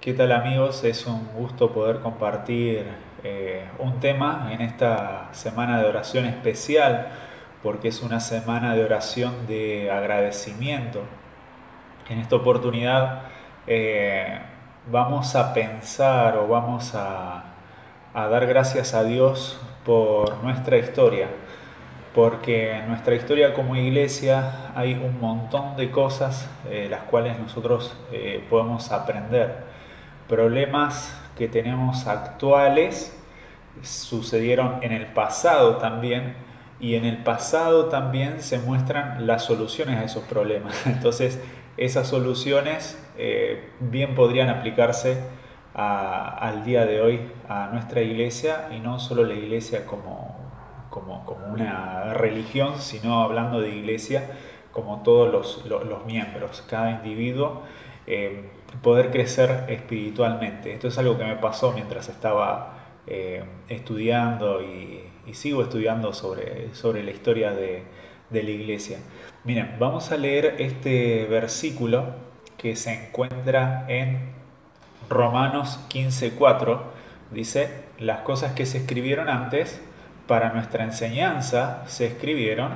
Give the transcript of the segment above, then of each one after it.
¿Qué tal amigos? Es un gusto poder compartir un tema en esta semana de oración especial porque es una semana de oración de agradecimiento. En esta oportunidad eh, vamos a pensar o a dar gracias a Dios por nuestra historia, porque en nuestra historia como iglesia hay un montón de cosas las cuales nosotros podemos aprender. Problemas que tenemos actuales sucedieron en el pasado también, y en el pasado también se muestran las soluciones a esos problemas. Entonces esas soluciones bien podrían aplicarse al día de hoy a nuestra iglesia, y no solo la iglesia como una religión, sino hablando de iglesia como todos los miembros, cada individuo, poder crecer espiritualmente. Esto es algo que me pasó mientras estaba estudiando y sigo estudiando sobre la historia de la iglesia. Miren, vamos a leer este versículo que se encuentra en Romanos 15:4. Dice: las cosas que se escribieron antes para nuestra enseñanza se escribieron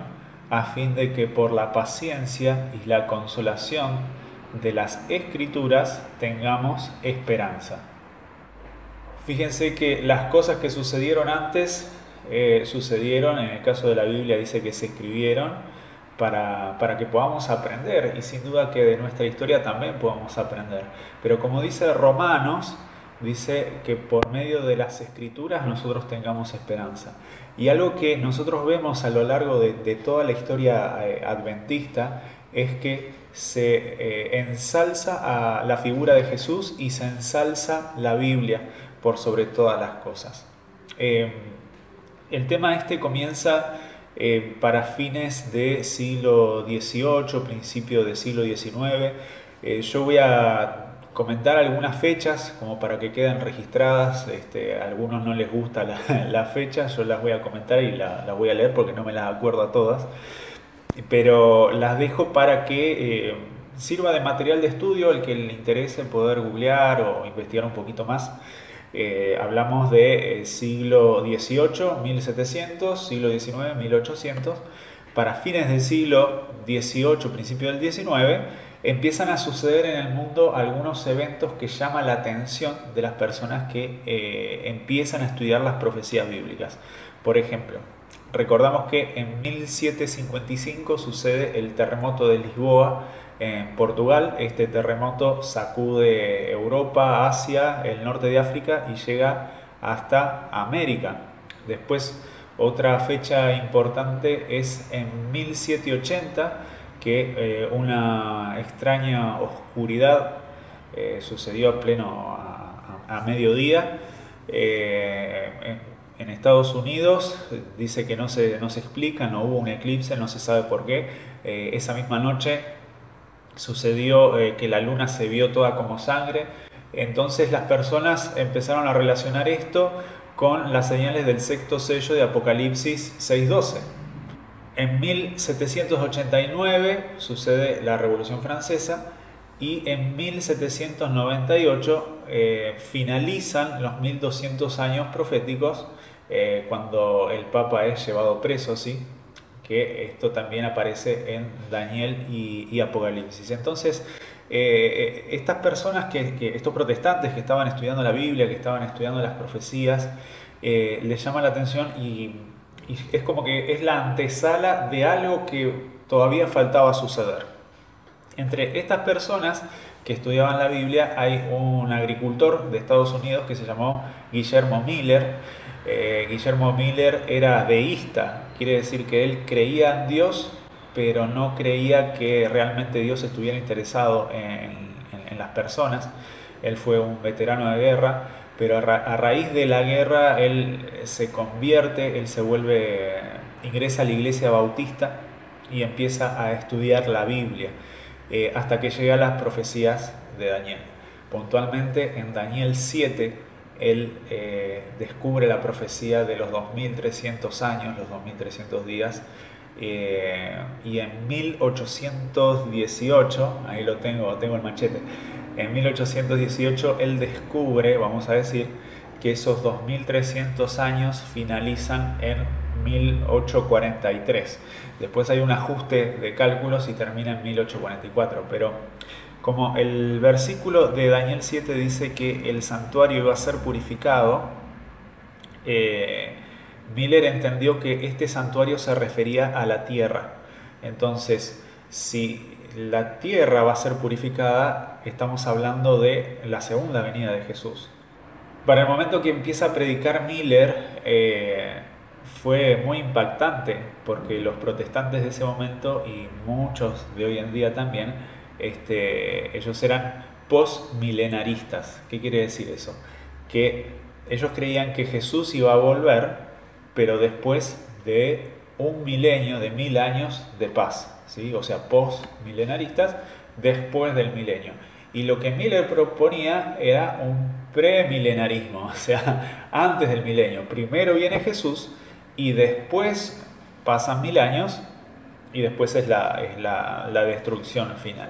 a fin de que por la paciencia y la consolación de las escrituras tengamos esperanza. Fíjense que las cosas que sucedieron antes sucedieron, en el caso de la Biblia dice que se escribieron para que podamos aprender, y sin duda que de nuestra historia también podamos aprender. Pero como dice Romanos, dice que por medio de las escrituras nosotros tengamos esperanza. Y algo que nosotros vemos a lo largo de toda la historia adventista es que se ensalza a la figura de Jesús y se ensalza la Biblia por sobre todas las cosas. El tema este comienza para fines del siglo XVIII, principio del siglo XIX. Yo voy a comentar algunas fechas como para que queden registradas. A algunos no les gusta la fecha, yo las voy a comentar y las voy a leer porque no me las acuerdo a todas, pero las dejo para que sirva de material de estudio el que le interese poder googlear o investigar un poquito más. Hablamos de siglo XVIII, 1700, siglo XIX, 1800. Para fines del siglo XVIII, principio del XIX, empiezan a suceder en el mundo algunos eventos que llaman la atención de las personas que empiezan a estudiar las profecías bíblicas. Por ejemplo, recordamos que en 1755 sucede el terremoto de Lisboa en Portugal. Este terremoto sacude Europa, Asia, el norte de África y llega hasta América. Después, otra fecha importante es en 1780, que una extraña oscuridad sucedió a mediodía. En Estados Unidos dice que no se explica, no hubo un eclipse, no se sabe por qué. Esa misma noche sucedió que la luna se vio toda como sangre. Entonces las personas empezaron a relacionar esto con las señales del sexto sello de Apocalipsis 6:12. En 1789 sucede la Revolución Francesa, y en 1798 finalizan los 1200 años proféticos, cuando el Papa es llevado preso, ¿sí? Que esto también aparece en Daniel y Apocalipsis. Entonces, estas personas, estos protestantes que estaban estudiando la Biblia, que estaban estudiando las profecías, les llama la atención, y es como que es la antesala de algo que todavía faltaba suceder. Entre estas personas que estudiaban la Biblia hay un agricultor de Estados Unidos que se llamó Guillermo Miller. Guillermo Miller era deísta, quiere decir que él creía en Dios, pero no creía que realmente Dios estuviera interesado en las personas. Él fue un veterano de guerra, pero a raíz de la guerra él se convierte, ingresa a la iglesia bautista y empieza a estudiar la Biblia, hasta que llega a las profecías de Daniel. Puntualmente en Daniel 7, él descubre la profecía de los 2300 años, los 2300 días, y en 1818, ahí tengo el machete, En 1818 él descubre, vamos a decir, que esos 2300 años finalizan en 1843. Después hay un ajuste de cálculos y termina en 1844, pero como el versículo de Daniel 7 dice que el santuario iba a ser purificado, eh, Miller entendió que este santuario se refería a la tierra. Entonces, si la tierra va a ser purificada, estamos hablando de la segunda venida de Jesús. Para el momento que empieza a predicar Miller, fue muy impactante porque los protestantes de ese momento y muchos de hoy en día también, ellos eran postmilenaristas. ¿Qué quiere decir eso? Que ellos creían que Jesús iba a volver, pero después de un milenio, de 1000 años de paz, ¿sí? O sea, postmilenaristas después del milenio. Y lo que Miller proponía era un premilenarismo, o sea, antes del milenio. Primero viene Jesús y después pasan 1000 años y después es la destrucción final.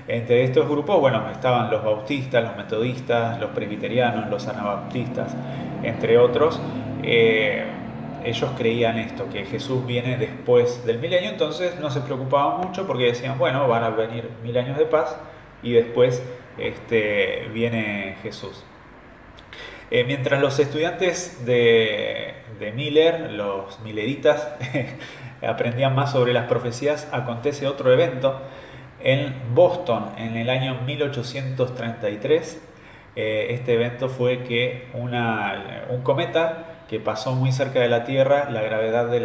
Entre estos grupos, bueno, estaban los bautistas, los metodistas, los presbiterianos, los anabaptistas, entre otros. Ellos creían esto, que Jesús viene después del milenio, entonces no se preocupaban mucho porque decían, bueno, van a venir 1000 años de paz y después viene Jesús. Mientras los estudiantes de Miller, los milleritas, aprendían más sobre las profecías, acontece otro evento en Boston en el año 1833. Este evento fue que un cometa que pasó muy cerca de la Tierra, la gravedad de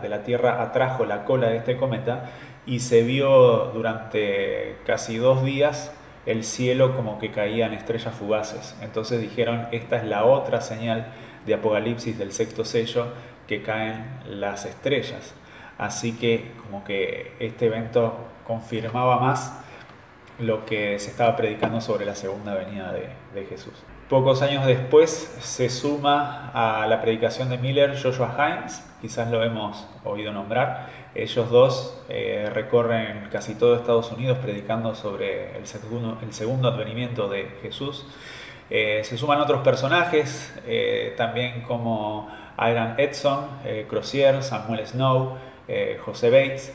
la Tierra atrajo la cola de este cometa y se vio durante casi 2 días el cielo como que caían estrellas fugaces. Entonces dijeron, esta es la otra señal de Apocalipsis del sexto sello, que caen las estrellas. Así que como que este evento confirmaba más lo que se estaba predicando sobre la segunda venida de Jesús. Pocos años después se suma a la predicación de Miller Joshua Himes, quizás lo hemos oído nombrar. Ellos dos recorren casi todo Estados Unidos predicando sobre el segundo advenimiento de Jesús. Se suman otros personajes, también como Iran Edson, Crozier, Samuel Snow, José Bates.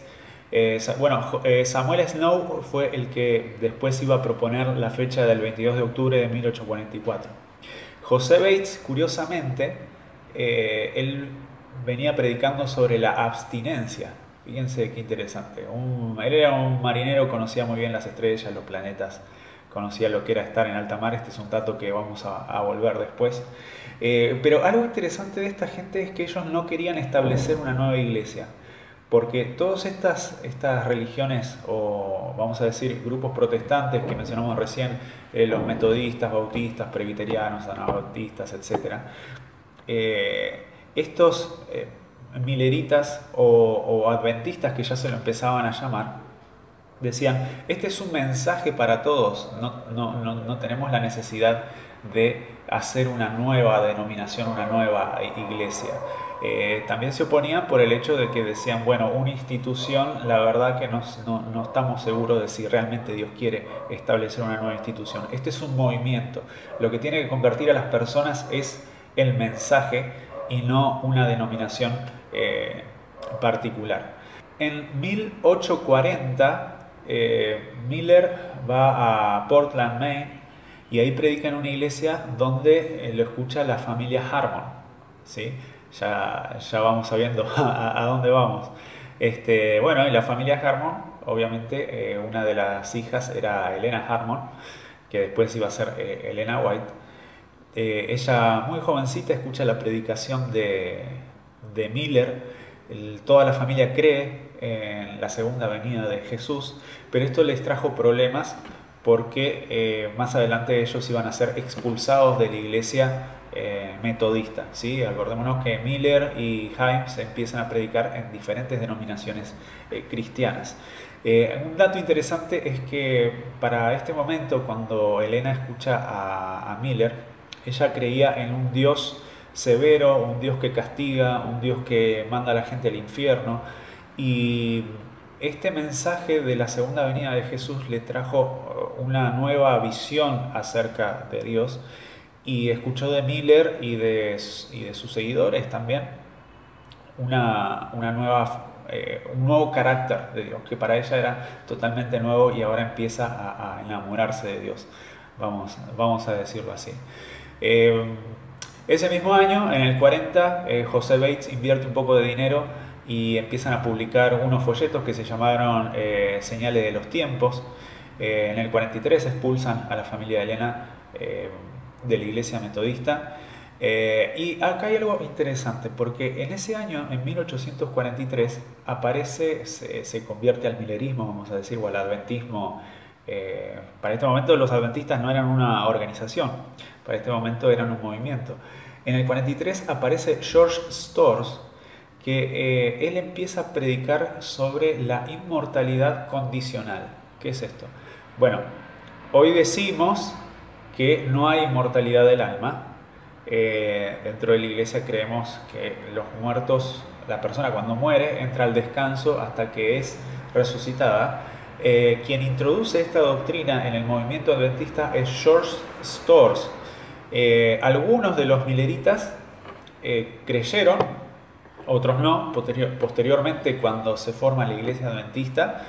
Samuel Snow fue el que después iba a proponer la fecha del 22 de octubre de 1844. José Bates, curiosamente, él venía predicando sobre la abstinencia. Fíjense qué interesante. Él era un marinero, conocía muy bien las estrellas, los planetas, conocía lo que era estar en alta mar. Este es un dato que vamos a volver después. Pero algo interesante de esta gente es que ellos no querían establecer una nueva iglesia. Porque todas estas religiones, o vamos a decir grupos protestantes que mencionamos recién, los metodistas, bautistas, presbiterianos, anabaptistas, etc., estos mileritas o adventistas, que ya se lo empezaban a llamar, decían, este es un mensaje para todos, no tenemos la necesidad de hacer una nueva denominación, una nueva iglesia. También se oponían por el hecho de que decían, bueno, una institución, la verdad que no estamos seguros de si realmente Dios quiere establecer una nueva institución. Este es un movimiento. Lo que tiene que convertir a las personas es el mensaje y no una denominación particular. En 1840, Miller va a Portland, Maine, y ahí predica en una iglesia donde lo escucha la familia Harmon, ¿sí? Ya vamos sabiendo a dónde vamos. Y la familia Harmon, obviamente, una de las hijas era Helena Harmon, que después iba a ser Elena White. Ella, muy jovencita, escucha la predicación de Miller. Toda la familia cree en la segunda venida de Jesús, pero esto les trajo problemas porque más adelante ellos iban a ser expulsados de la iglesia metodista, ¿sí? Acordémonos que Miller y Himes empiezan a predicar en diferentes denominaciones cristianas. Un dato interesante es que para este momento, cuando Elena escucha a Miller, ella creía en un Dios severo, un Dios que castiga, un Dios que manda a la gente al infierno, y este mensaje de la segunda venida de Jesús le trajo una nueva visión acerca de Dios, y escuchó de Miller y de sus seguidores también un nuevo carácter de Dios, que para ella era totalmente nuevo, y ahora empieza a enamorarse de Dios, vamos a decirlo así. Ese mismo año, en el 40, José Bates invierte un poco de dinero y empiezan a publicar unos folletos que se llamaron Señales de los Tiempos. En el 43 expulsan a la familia de Elena de la iglesia metodista. Y acá hay algo interesante, porque en ese año, en 1843, se convierte al milerismo, vamos a decir, o al adventismo. Para este momento los adventistas no eran una organización, para este momento eran un movimiento. En el 43 aparece George Storrs, que él empieza a predicar sobre la inmortalidad condicional. ¿Qué es esto? Bueno, hoy decimos que no hay inmortalidad del alma. Dentro de la iglesia creemos que los muertos, la persona cuando muere entra al descanso hasta que es resucitada. Quien introduce esta doctrina en el movimiento adventista es George Storrs. Algunos de los mileritas creyeron, otros no. Posteriormente, cuando se forma la iglesia adventista,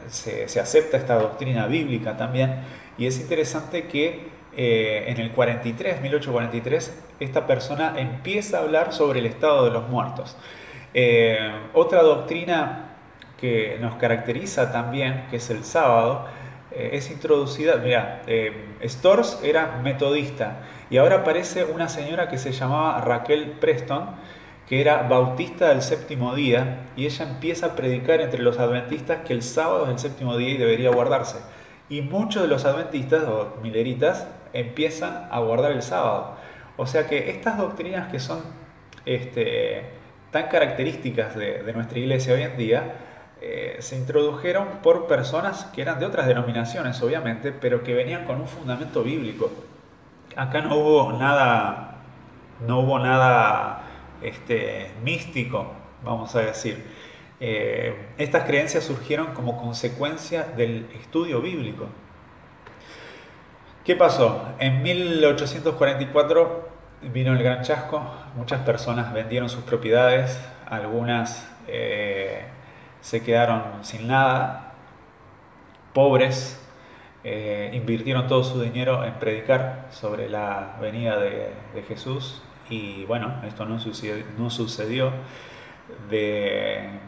se acepta esta doctrina bíblica también, y es interesante que en el 1843, esta persona empieza a hablar sobre el estado de los muertos. Otra doctrina que nos caracteriza también, que es el sábado, es introducida. Mira, Storrs era metodista, y ahora aparece una señora que se llamaba Raquel Preston, que era bautista del séptimo día, y ella empieza a predicar entre los adventistas que el sábado es el séptimo día y debería guardarse. Y muchos de los adventistas o mileritas empiezan a guardar el sábado. O sea que estas doctrinas que son tan características de nuestra iglesia hoy en día, se introdujeron por personas que eran de otras denominaciones, obviamente, pero que venían con un fundamento bíblico. Acá no hubo nada místico, vamos a decir. Estas creencias surgieron como consecuencia del estudio bíblico. ¿Qué pasó? En 1844 vino el gran chasco, muchas personas vendieron sus propiedades, algunas se quedaron sin nada, pobres, invirtieron todo su dinero en predicar sobre la venida de Jesús, y bueno, esto no sucedió. De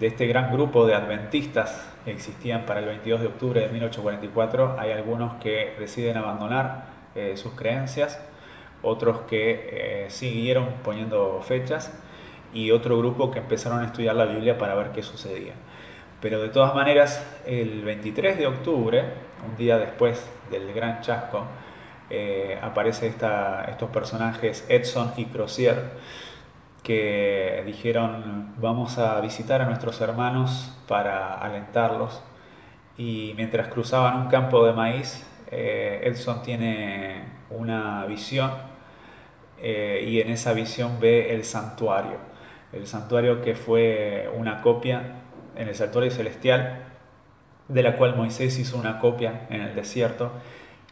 este gran grupo de adventistas que existían para el 22 de octubre de 1844, hay algunos que deciden abandonar sus creencias, otros que siguieron poniendo fechas, y otro grupo que empezaron a estudiar la Biblia para ver qué sucedía. Pero de todas maneras, el 23 de octubre, un día después del gran chasco, aparecen estos personajes, Edson y Crozier, que dijeron: vamos a visitar a nuestros hermanos para alentarlos. Y mientras cruzaban un campo de maíz, Edson tiene una visión, y en esa visión ve el santuario que fue una copia en el santuario celestial, de la cual Moisés hizo una copia en el desierto,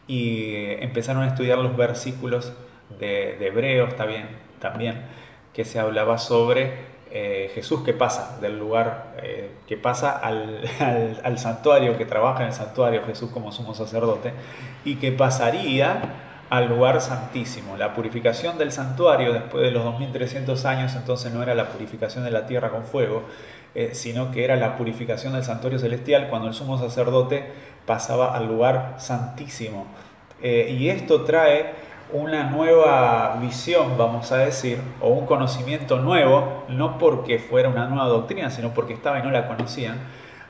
y empezaron a estudiar los versículos de Hebreos también, que se hablaba sobre Jesús, que pasa del lugar, que pasa al santuario, que trabaja en el santuario, Jesús como sumo sacerdote, y que pasaría al lugar santísimo. La purificación del santuario después de los 2300 años, entonces no era la purificación de la tierra con fuego, sino que era la purificación del santuario celestial, cuando el sumo sacerdote pasaba al lugar santísimo. Y esto trae una nueva visión, vamos a decir, o un conocimiento nuevo, no porque fuera una nueva doctrina, sino porque estaba y no la conocían,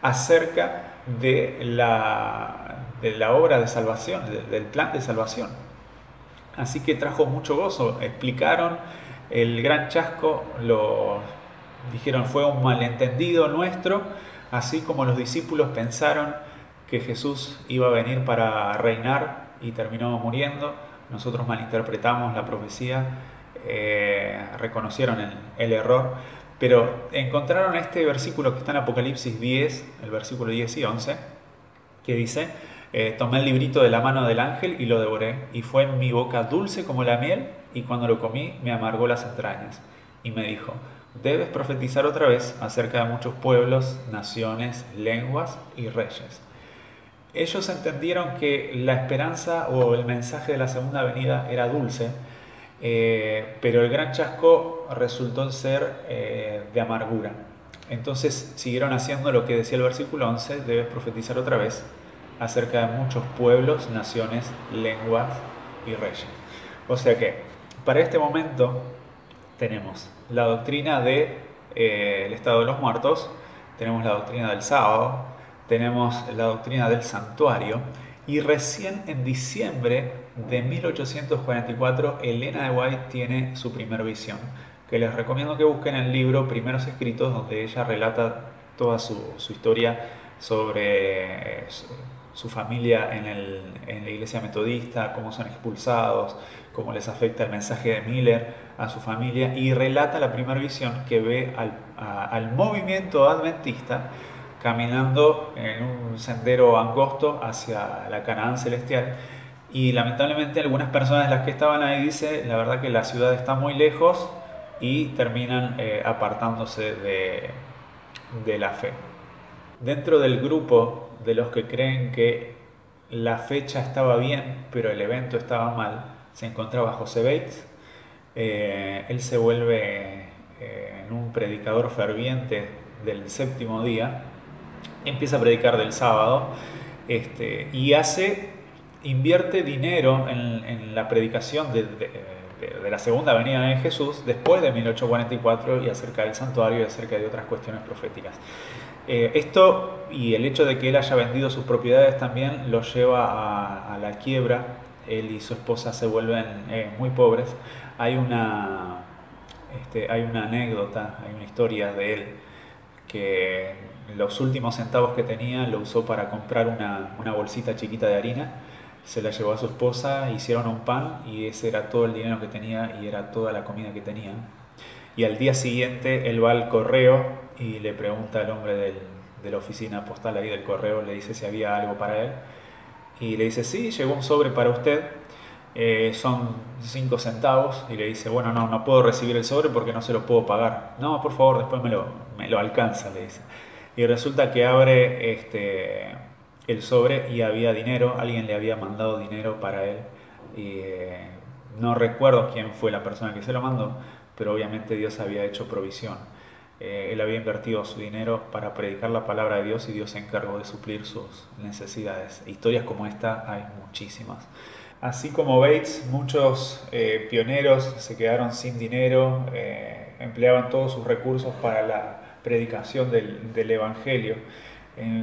acerca de la obra de salvación, del plan de salvación. Así que trajo mucho gozo. Explicaron el gran chasco, dijeron fue un malentendido nuestro, así como los discípulos pensaron que Jesús iba a venir para reinar y terminó muriendo. Nosotros malinterpretamos la profecía, reconocieron el error, Pero encontraron este versículo que está en Apocalipsis 10, el versículo 10 y 11, que dice, tomé el librito de la mano del ángel y lo devoré, y fue en mi boca dulce como la miel, y cuando lo comí me amargó las entrañas. Y me dijo, debes profetizar otra vez acerca de muchos pueblos, naciones, lenguas y reyes. Ellos entendieron que la esperanza o el mensaje de la segunda venida era dulce, pero el gran chasco resultó ser de amargura. Entonces siguieron haciendo lo que decía el versículo 11, debes profetizar otra vez acerca de muchos pueblos, naciones, lenguas y reyes. O sea que para este momento tenemos la doctrina del estado de los muertos, tenemos la doctrina del sábado, tenemos la doctrina del santuario, y recién en diciembre de 1844 Elena de White tiene su primera visión, que les recomiendo que busquen el libro Primeros Escritos, donde ella relata toda su historia sobre su familia en la iglesia metodista, cómo son expulsados, cómo les afecta el mensaje de Miller a su familia, y relata la primera visión que ve al movimiento adventista caminando en un sendero angosto hacia la Canaán celestial. Y lamentablemente algunas personas de las que estaban ahí dicen, la verdad que la ciudad está muy lejos, y terminan apartándose de la fe. Dentro del grupo de los que creen que la fecha estaba bien, pero el evento estaba mal, se encontraba José Bates. Él se vuelve en un predicador ferviente del séptimo día, empieza a predicar del sábado, y invierte dinero en la predicación de la segunda venida de Jesús después de 1844, y acerca del santuario y acerca de otras cuestiones proféticas. Esto y el hecho de que él haya vendido sus propiedades también lo lleva a la quiebra. Él y su esposa se vuelven muy pobres. Hay una anécdota, hay una historia de él que los últimos centavos que tenía lo usó para comprar una bolsita chiquita de harina, se la llevó a su esposa, hicieron un pan y ese era todo el dinero que tenía y era toda la comida que tenía. Y al día siguiente él va al correo y le pregunta al hombre de la oficina postal ahí del correo, le dice si había algo para él, y le dice, sí, llegó un sobre para usted, son 5 centavos, y le dice, bueno, no puedo recibir el sobre porque no se lo puedo pagar. No, por favor, después me lo alcanza, le dice. Y resulta que abre el sobre y había dinero, alguien le había mandado dinero para él, y no recuerdo quién fue la persona que se lo mandó, pero obviamente Dios había hecho provisión. Él había invertido su dinero para predicar la palabra de Dios y Dios se encargó de suplir sus necesidades. Historias como esta hay muchísimas. Así como Bates, muchos pioneros se quedaron sin dinero, empleaban todos sus recursos para la predicación del Evangelio.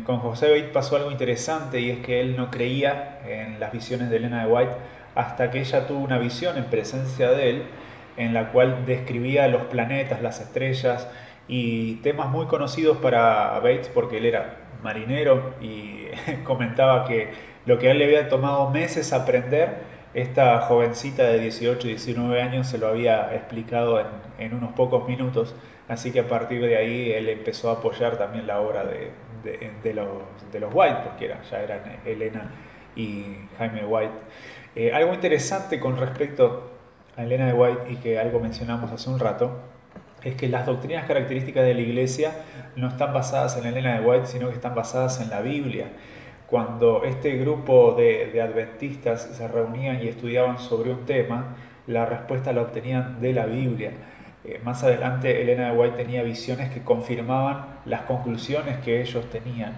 Con José Bates pasó algo interesante, y es que él no creía en las visiones de Elena de White hasta que ella tuvo una visión en presencia de él, en la cual describía los planetas, las estrellas y temas muy conocidos para Bates porque él era marinero, y comentaba que lo que a él le había tomado meses aprender, esta jovencita de 18 y 19 años se lo había explicado en unos pocos minutos. Así que a partir de ahí él empezó a apoyar también la obra de los White, porque ya eran Elena y Jaime White. Algo interesante con respecto a Elena de White, y que algo mencionamos hace un rato, es que las doctrinas características de la iglesia no están basadas en Elena de White, sino que están basadas en la Biblia. Cuando este grupo de adventistas se reunían y estudiaban sobre un tema, la respuesta la obtenían de la Biblia. Más adelante Elena de White tenía visiones que confirmaban las conclusiones que ellos tenían.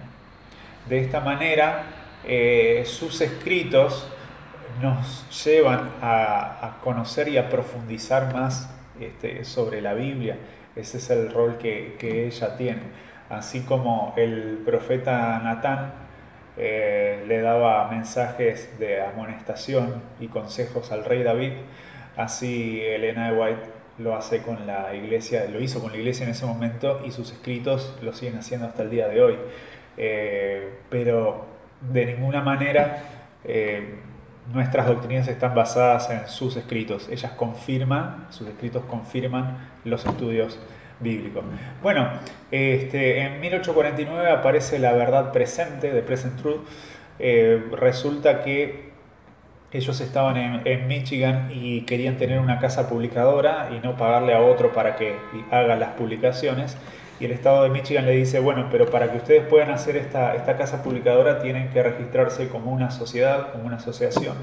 De esta manera, sus escritos nos llevan a conocer y a profundizar más sobre la Biblia. Ese es el rol que ella tiene. Así como el profeta Natán le daba mensajes de amonestación y consejos al rey David, así Elena de White lo hace con la iglesia, lo hizo con la iglesia en ese momento, y sus escritos lo siguen haciendo hasta el día de hoy. Pero de ninguna manera nuestras doctrinas están basadas en sus escritos. Sus escritos confirman los estudios bíblico. Bueno, en 1849 aparece La Verdad Presente, The Present Truth. Resulta que ellos estaban en Michigan y querían tener una casa publicadora y no pagarle a otro para que haga las publicaciones. Y el estado de Michigan le dice, bueno, pero para que ustedes puedan hacer esta casa publicadora tienen que registrarse como una sociedad, como una asociación.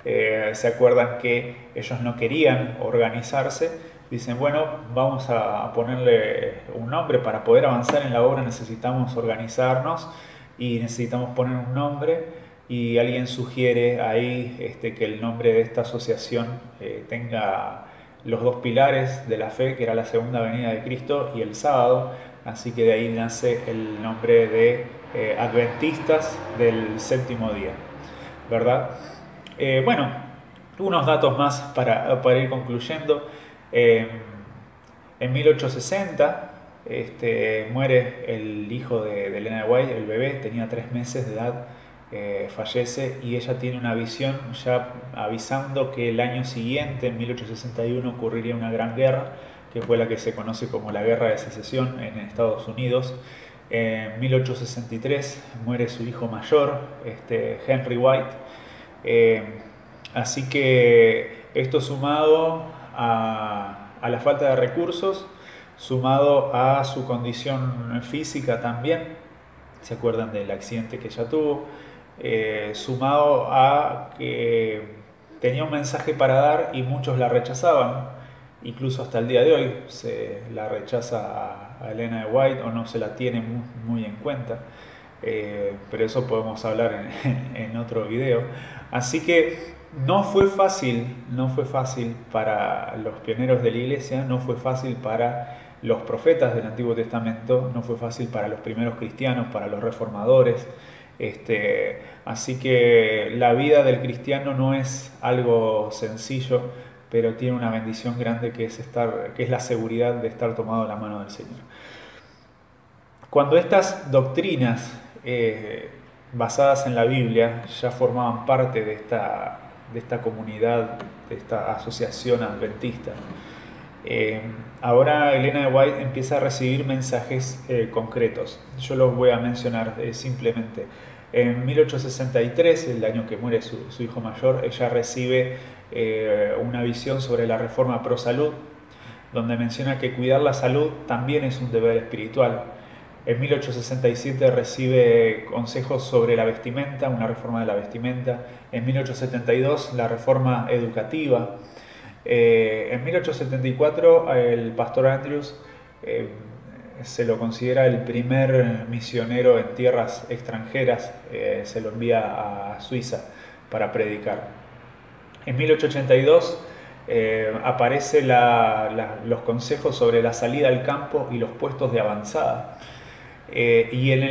Se acuerdan que ellos no querían organizarse. Dicen, bueno, vamos a ponerle un nombre. Para poder avanzar en la obra necesitamos organizarnos y necesitamos poner un nombre. Y alguien sugiere ahí que el nombre de esta asociación tenga los dos pilares de la fe, que era la segunda venida de Cristo y el sábado. Así que de ahí nace el nombre de Adventistas del Séptimo Día, ¿verdad? Bueno, unos datos más para ir concluyendo. En 1860 muere el hijo de Elena de White, el bebé, tenía 3 meses de edad. Fallece y ella tiene una visión ya avisando que el año siguiente, en 1861, ocurriría una gran guerra, que fue la que se conoce como la Guerra de Secesión en Estados Unidos. En 1863 muere su hijo mayor, Henry White. Así que esto sumado a la falta de recursos, sumado a su condición física también, ¿se acuerdan del accidente que ella tuvo? Sumado a que tenía un mensaje para dar y muchos la rechazaban, incluso hasta el día de hoy se la rechaza a Elena de White o no se la tiene muy en cuenta, pero eso podemos hablar en otro video. Así que no fue fácil para los pioneros de la iglesia, no fue fácil para los profetas del Antiguo Testamento, no fue fácil para los primeros cristianos, para los reformadores. Así que la vida del cristiano no es algo sencillo, pero tiene una bendición grande que es la seguridad de estar tomado de la mano del Señor. Cuando estas doctrinas basadas en la Biblia ya formaban parte de esta comunidad, de esta asociación adventista, ahora Elena de White empieza a recibir mensajes concretos. Yo los voy a mencionar simplemente. En 1863, el año que muere su hijo mayor, ella recibe una visión sobre la reforma pro salud, donde menciona que cuidar la salud también es un deber espiritual. En 1867 recibe consejos sobre la vestimenta, una reforma de la vestimenta. En 1872 la reforma educativa. En 1874 el pastor Andrews se lo considera el primer misionero en tierras extranjeras, se lo envía a Suiza para predicar. En 1882 aparecen los consejos sobre la salida al campo y los puestos de avanzada. Y en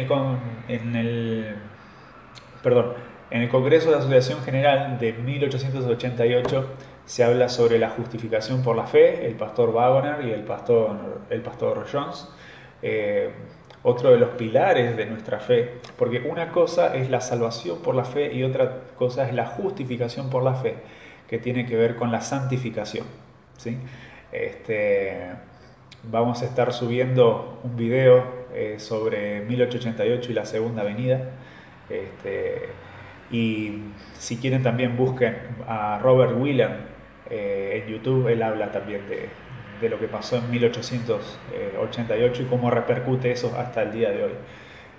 el Congreso de Asociación General de 1888 se habla sobre la justificación por la fe, el pastor Waggoner y el pastor Jones, otro de los pilares de nuestra fe, porque una cosa es la salvación por la fe y otra cosa es la justificación por la fe, que tiene que ver con la santificación, ¿sí? Vamos a estar subiendo un video sobre 1888 y la segunda venida. Y si quieren también busquen a Robert Whelan en YouTube, él habla también de lo que pasó en 1888 y cómo repercute eso hasta el día de hoy.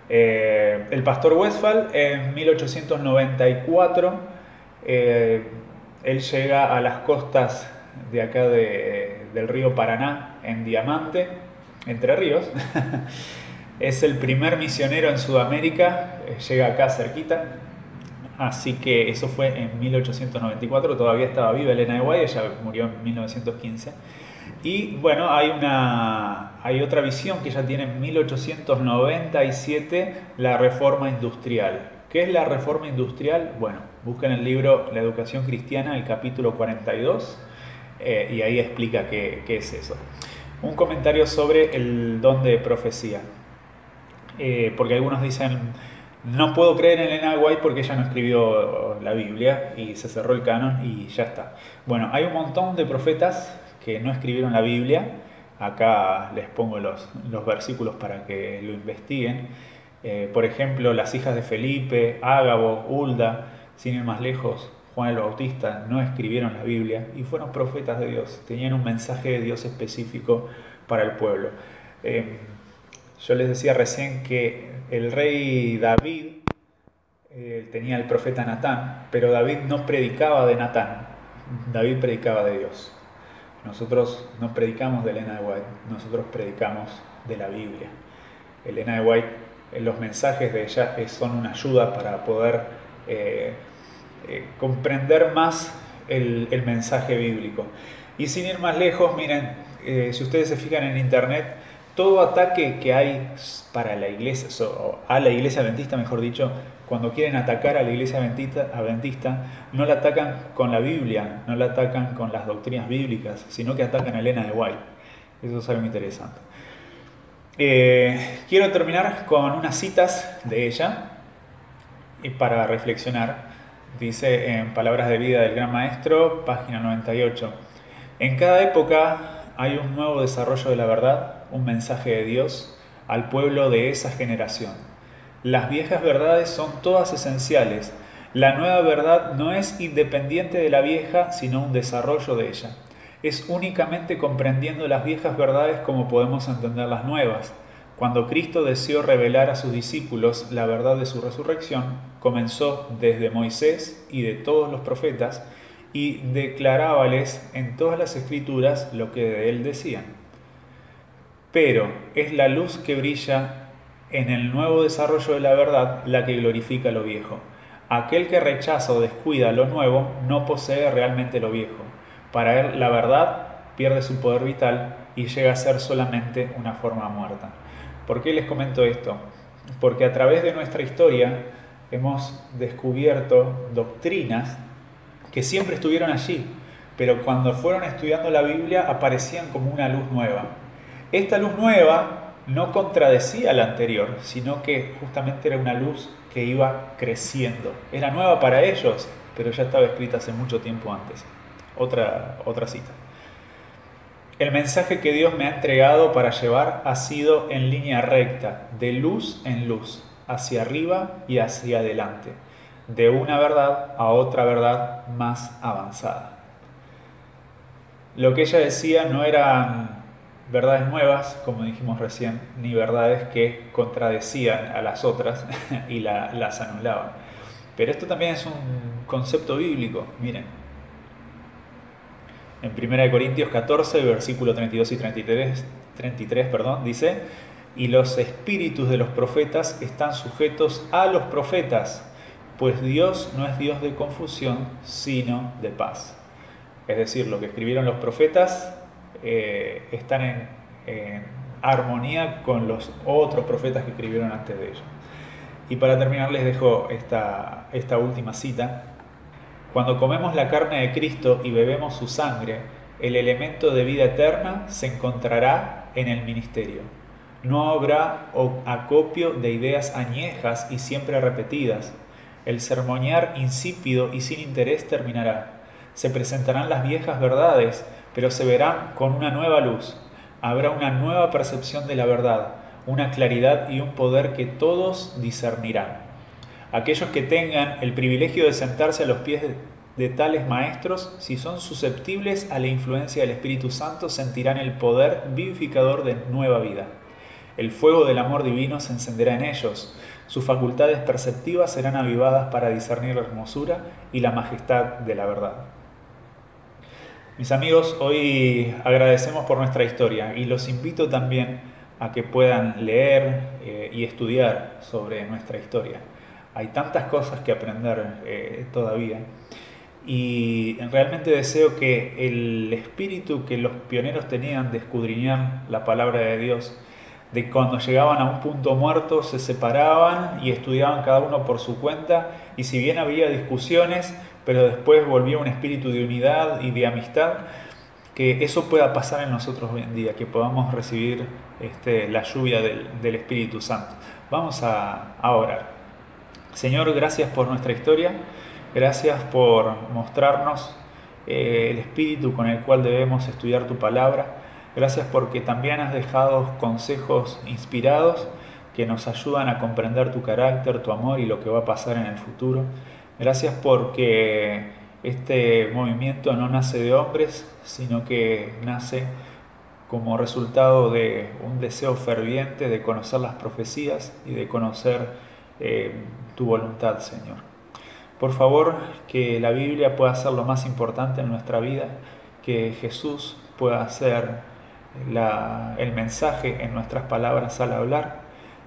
El pastor Westphal en 1894, él llega a las costas de acá del río Paraná, en Diamante, Entre Ríos. Es el primer misionero en Sudamérica, llega acá cerquita. Así que eso fue en 1894, todavía estaba viva Elena de White, ella murió en 1915. Y bueno, hay otra visión que ella tiene en 1897, la reforma industrial. ¿Qué es la reforma industrial? Bueno, busquen el libro La Educación Cristiana, el capítulo 42, y ahí explica qué es eso. Un comentario sobre el don de profecía, porque algunos dicen: no puedo creer en Elena de White porque ella no escribió la Biblia y se cerró el canon y ya está. Bueno, hay un montón de profetas que no escribieron la Biblia, Acá les pongo los versículos para que lo investiguen. Por ejemplo, las hijas de Felipe, Ágabo, Hulda, sin ir más lejos, Juan el Bautista, no escribieron la Biblia y fueron profetas de Dios, tenían un mensaje de Dios específico para el pueblo. Yo les decía recién que el rey David tenía el profeta Natán, pero David no predicaba de Natán, David predicaba de Dios. Nosotros no predicamos de Elena de White, nosotros predicamos de la Biblia. Elena de White, los mensajes de ella son una ayuda para poder comprender más el mensaje bíblico. Y sin ir más lejos, miren, si ustedes se fijan en internet, todo ataque que hay para la iglesia, a la iglesia adventista, mejor dicho, cuando quieren atacar a la iglesia adventista, no la atacan con la Biblia, no la atacan con las doctrinas bíblicas, sino que atacan a Elena de White. Eso es algo interesante. Quiero terminar con unas citas de ella y para reflexionar. Dice en Palabras de Vida del Gran Maestro, página 98. En cada época hay un nuevo desarrollo de la verdad, un mensaje de Dios al pueblo de esa generación. Las viejas verdades son todas esenciales. La nueva verdad no es independiente de la vieja, sino un desarrollo de ella. Es únicamente comprendiendo las viejas verdades como podemos entender las nuevas. Cuando Cristo deseó revelar a sus discípulos la verdad de su resurrección, comenzó desde Moisés y de todos los profetas y declarábales en todas las escrituras lo que de él decían. Pero es la luz que brilla en el nuevo desarrollo de la verdad la que glorifica lo viejo. Aquel que rechaza o descuida lo nuevo no posee realmente lo viejo. Para él la verdad pierde su poder vital y llega a ser solamente una forma muerta. ¿Por qué les comento esto? Porque a través de nuestra historia hemos descubierto doctrinas que siempre estuvieron allí, pero cuando fueron estudiando la Biblia aparecían como una luz nueva. Esta luz nueva no contradecía a la anterior, sino que justamente era una luz que iba creciendo. Era nueva para ellos, pero ya estaba escrita hace mucho tiempo antes. Otra cita. El mensaje que Dios me ha entregado para llevar ha sido en línea recta, de luz en luz, hacia arriba y hacia adelante, de una verdad a otra verdad más avanzada. Lo que ella decía no eran verdades nuevas, como dijimos recién, ni verdades que contradecían a las otras y las anulaban. Pero esto también es un concepto bíblico, miren. En 1 Corintios 14, versículo 32 y 33, dice: y los espíritus de los profetas están sujetos a los profetas, pues Dios no es Dios de confusión, sino de paz. Es decir, lo que escribieron los profetas están en armonía con los otros profetas que escribieron antes de ellos. Y para terminar les dejo esta última cita. Cuando comemos la carne de Cristo y bebemos su sangre, el elemento de vida eterna se encontrará en el ministerio. No habrá acopio de ideas añejas y siempre repetidas. El sermonear insípido y sin interés terminará. Se presentarán las viejas verdades, pero se verán con una nueva luz. Habrá una nueva percepción de la verdad, una claridad y un poder que todos discernirán. Aquellos que tengan el privilegio de sentarse a los pies de tales maestros, si son susceptibles a la influencia del Espíritu Santo, sentirán el poder vivificador de nueva vida. El fuego del amor divino se encenderá en ellos. Sus facultades perceptivas serán avivadas para discernir la hermosura y la majestad de la verdad. Mis amigos, hoy agradecemos por nuestra historia y los invito también a que puedan leer y estudiar sobre nuestra historia. Hay tantas cosas que aprender todavía y realmente deseo que el espíritu que los pioneros tenían de escudriñar la palabra de Dios, de cuando llegaban a un punto muerto se separaban y estudiaban cada uno por su cuenta, y si bien había discusiones, pero después volvía un espíritu de unidad y de amistad, que eso pueda pasar en nosotros hoy en día, que podamos recibir la lluvia del Espíritu Santo. Vamos a orar. Señor, gracias por nuestra historia, gracias por mostrarnos el espíritu con el cual debemos estudiar tu palabra. Gracias porque también has dejado consejos inspirados que nos ayudan a comprender tu carácter, tu amor y lo que va a pasar en el futuro. Gracias porque este movimiento no nace de hombres, sino que nace como resultado de un deseo ferviente de conocer las profecías y de conocer tu voluntad, Señor. Por favor, que la Biblia pueda ser lo más importante en nuestra vida, que Jesús pueda ser el mensaje en nuestras palabras al hablar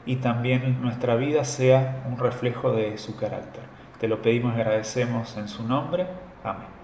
y también nuestra vida sea un reflejo de su carácter. Te lo pedimos y agradecemos en su nombre. Amén.